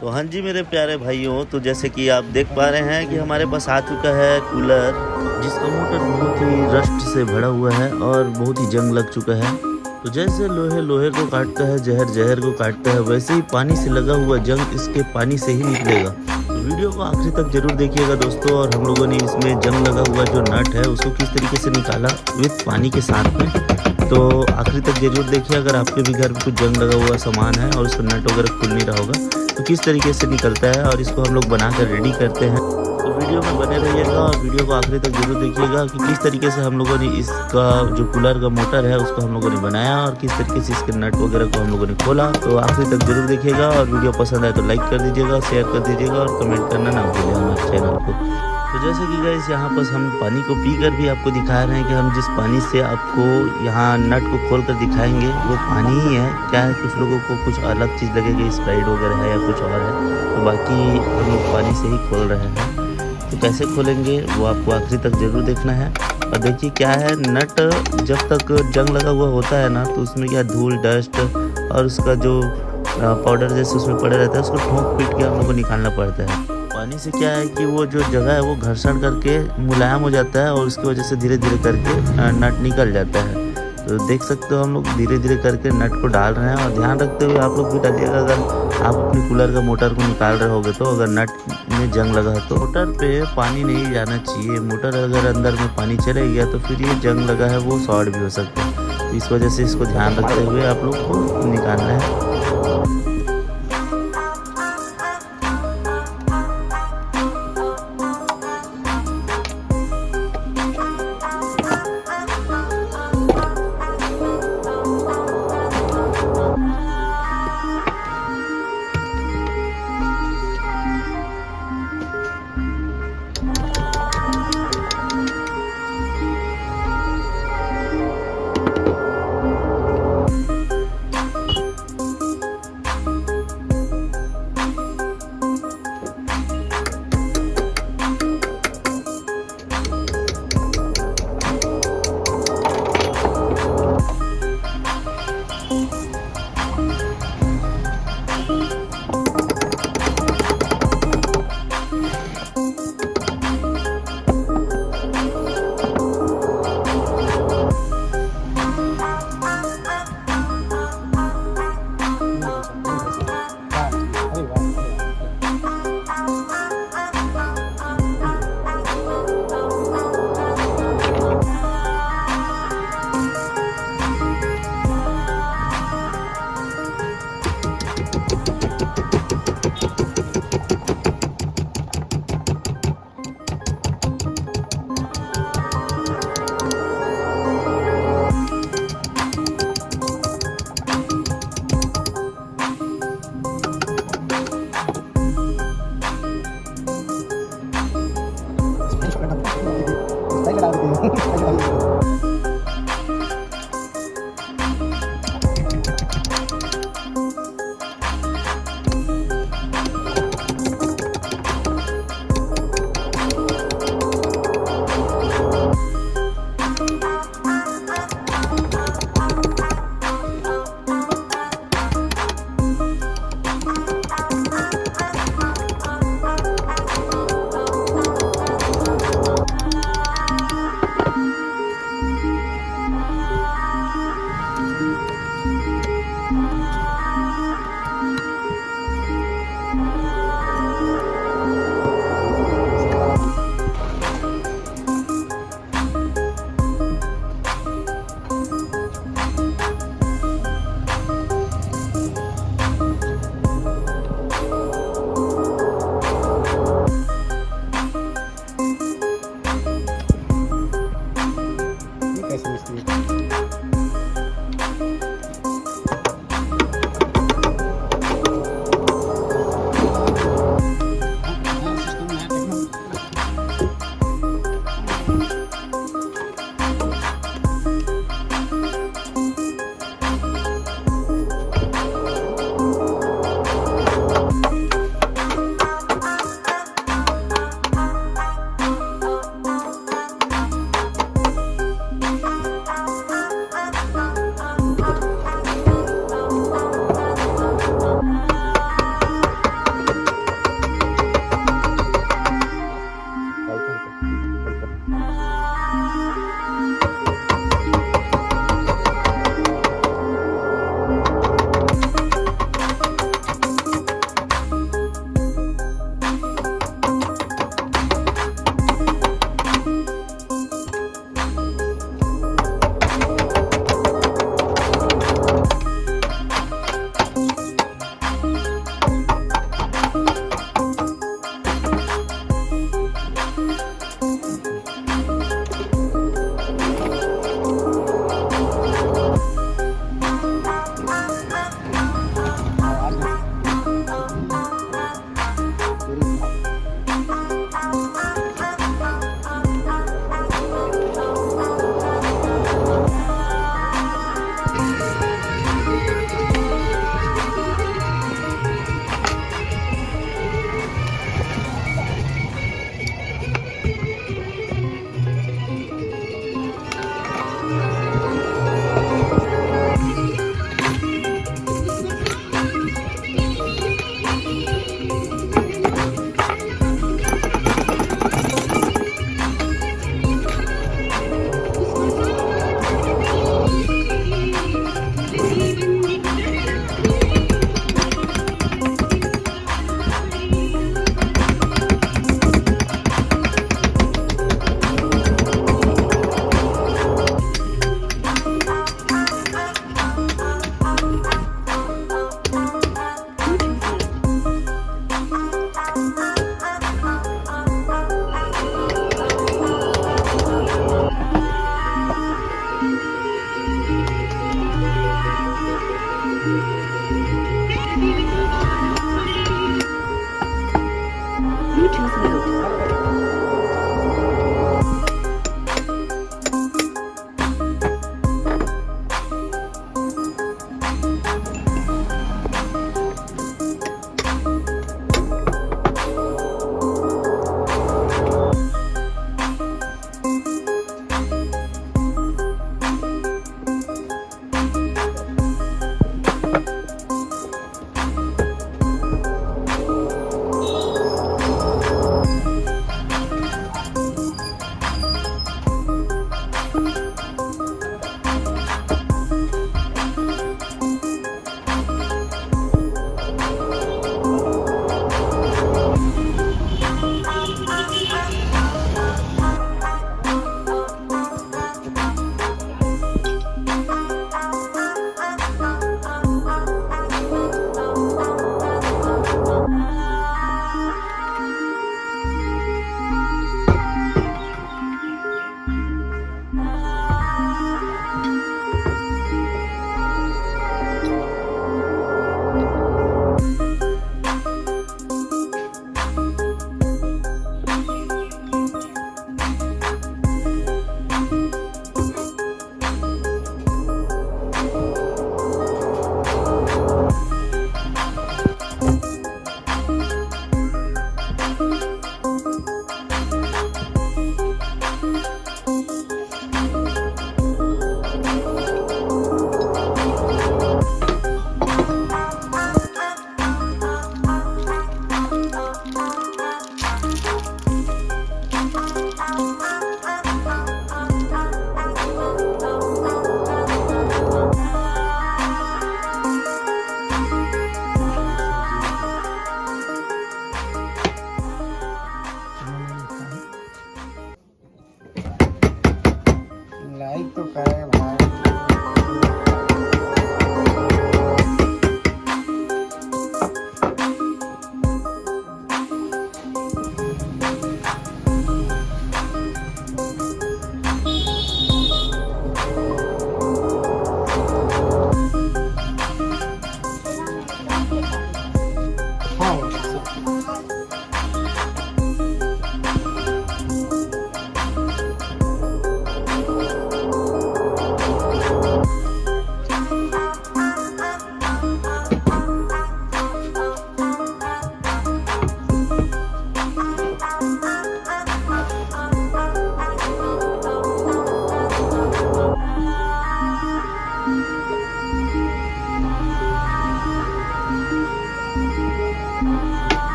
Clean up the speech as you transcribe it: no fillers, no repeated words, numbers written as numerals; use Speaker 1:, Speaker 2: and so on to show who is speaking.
Speaker 1: तो हाँ जी मेरे प्यारे भाइयों, तो जैसे कि आप देख पा रहे हैं कि हमारे पास आ चुका है कूलर, जिसका मोटर बहुत ही रस्ट से भरा हुआ है और बहुत ही जंग लग चुका है। तो जैसे लोहे लोहे को काटता है, जहर जहर को काटता है, वैसे ही पानी से लगा हुआ जंग इसके पानी से ही निकलेगा। तो वीडियो को आखिरी तक जरूर देखिएगा दोस्तों। और हम लोगों ने इसमें जंग लगा हुआ जो नट है उसको किस तरीके से निकाला विथ पानी के साथ में, तो आखिरी तक जरूर देखिए। अगर आपके भी घर में कुछ जंग लगा हुआ सामान है और उसका नट वगैरह खुल नहीं रहा होगा तो किस तरीके से निकलता है और इसको हम लोग बनाकर रेडी करते हैं। तो वीडियो में बने रहिएगा और वीडियो को आखिरी तक जरूर देखिएगा कि किस तरीके से हम लोगों ने इसका जो कूलर का मोटर है उसको हम लोगों ने बनाया और किस तरीके से इसके नट वगैरह को हम लोगों ने खोला। तो आखिरी तक जरूर देखिएगा और वीडियो पसंद आए तो लाइक कर दीजिएगा, शेयर कर दीजिएगा और कमेंट करना ना भूलें हमारे चैनल को। तो जैसे कि गाइस यहाँ पर हम पानी को पीकर भी आपको दिखा रहे हैं कि हम जिस पानी से आपको यहाँ नट को खोल कर दिखाएंगे वो पानी ही है। क्या है, कुछ लोगों को कुछ अलग चीज़ लगेगी, स्प्राइट वगैरह है या कुछ और है, तो बाकी हम लोग पानी से ही खोल रहे हैं। तो कैसे खोलेंगे वो आपको आखिरी तक जरूर देखना है। और देखिए क्या है, नट जब तक जंग लगा हुआ होता है ना तो उसमें क्या धूल डस्ट और उसका जो पाउडर जैसे उसमें पड़े रहता है उसको ठोक पीट के हम लोग को निकालना पड़ता है। पानी से क्या है कि वो जो जगह है वो घर्षण करके मुलायम हो जाता है और उसकी वजह से धीरे धीरे करके नट निकल जाता है। तो देख सकते हो हम लोग धीरे धीरे करके नट को डाल रहे हैं और ध्यान रखते हुए आप लोग भी डालिएगा। अगर आप अपने कूलर का मोटर को निकाल रहे होगे तो अगर नट में जंग लगा है तो मोटर पे पानी नहीं जाना चाहिए। मोटर अगर अंदर में पानी चले गया तो फिर ये जंग लगा है वो शॉर्ट भी हो सकता है। तो इस वजह से इसको ध्यान रखते हुए आप लोग को निकालना है।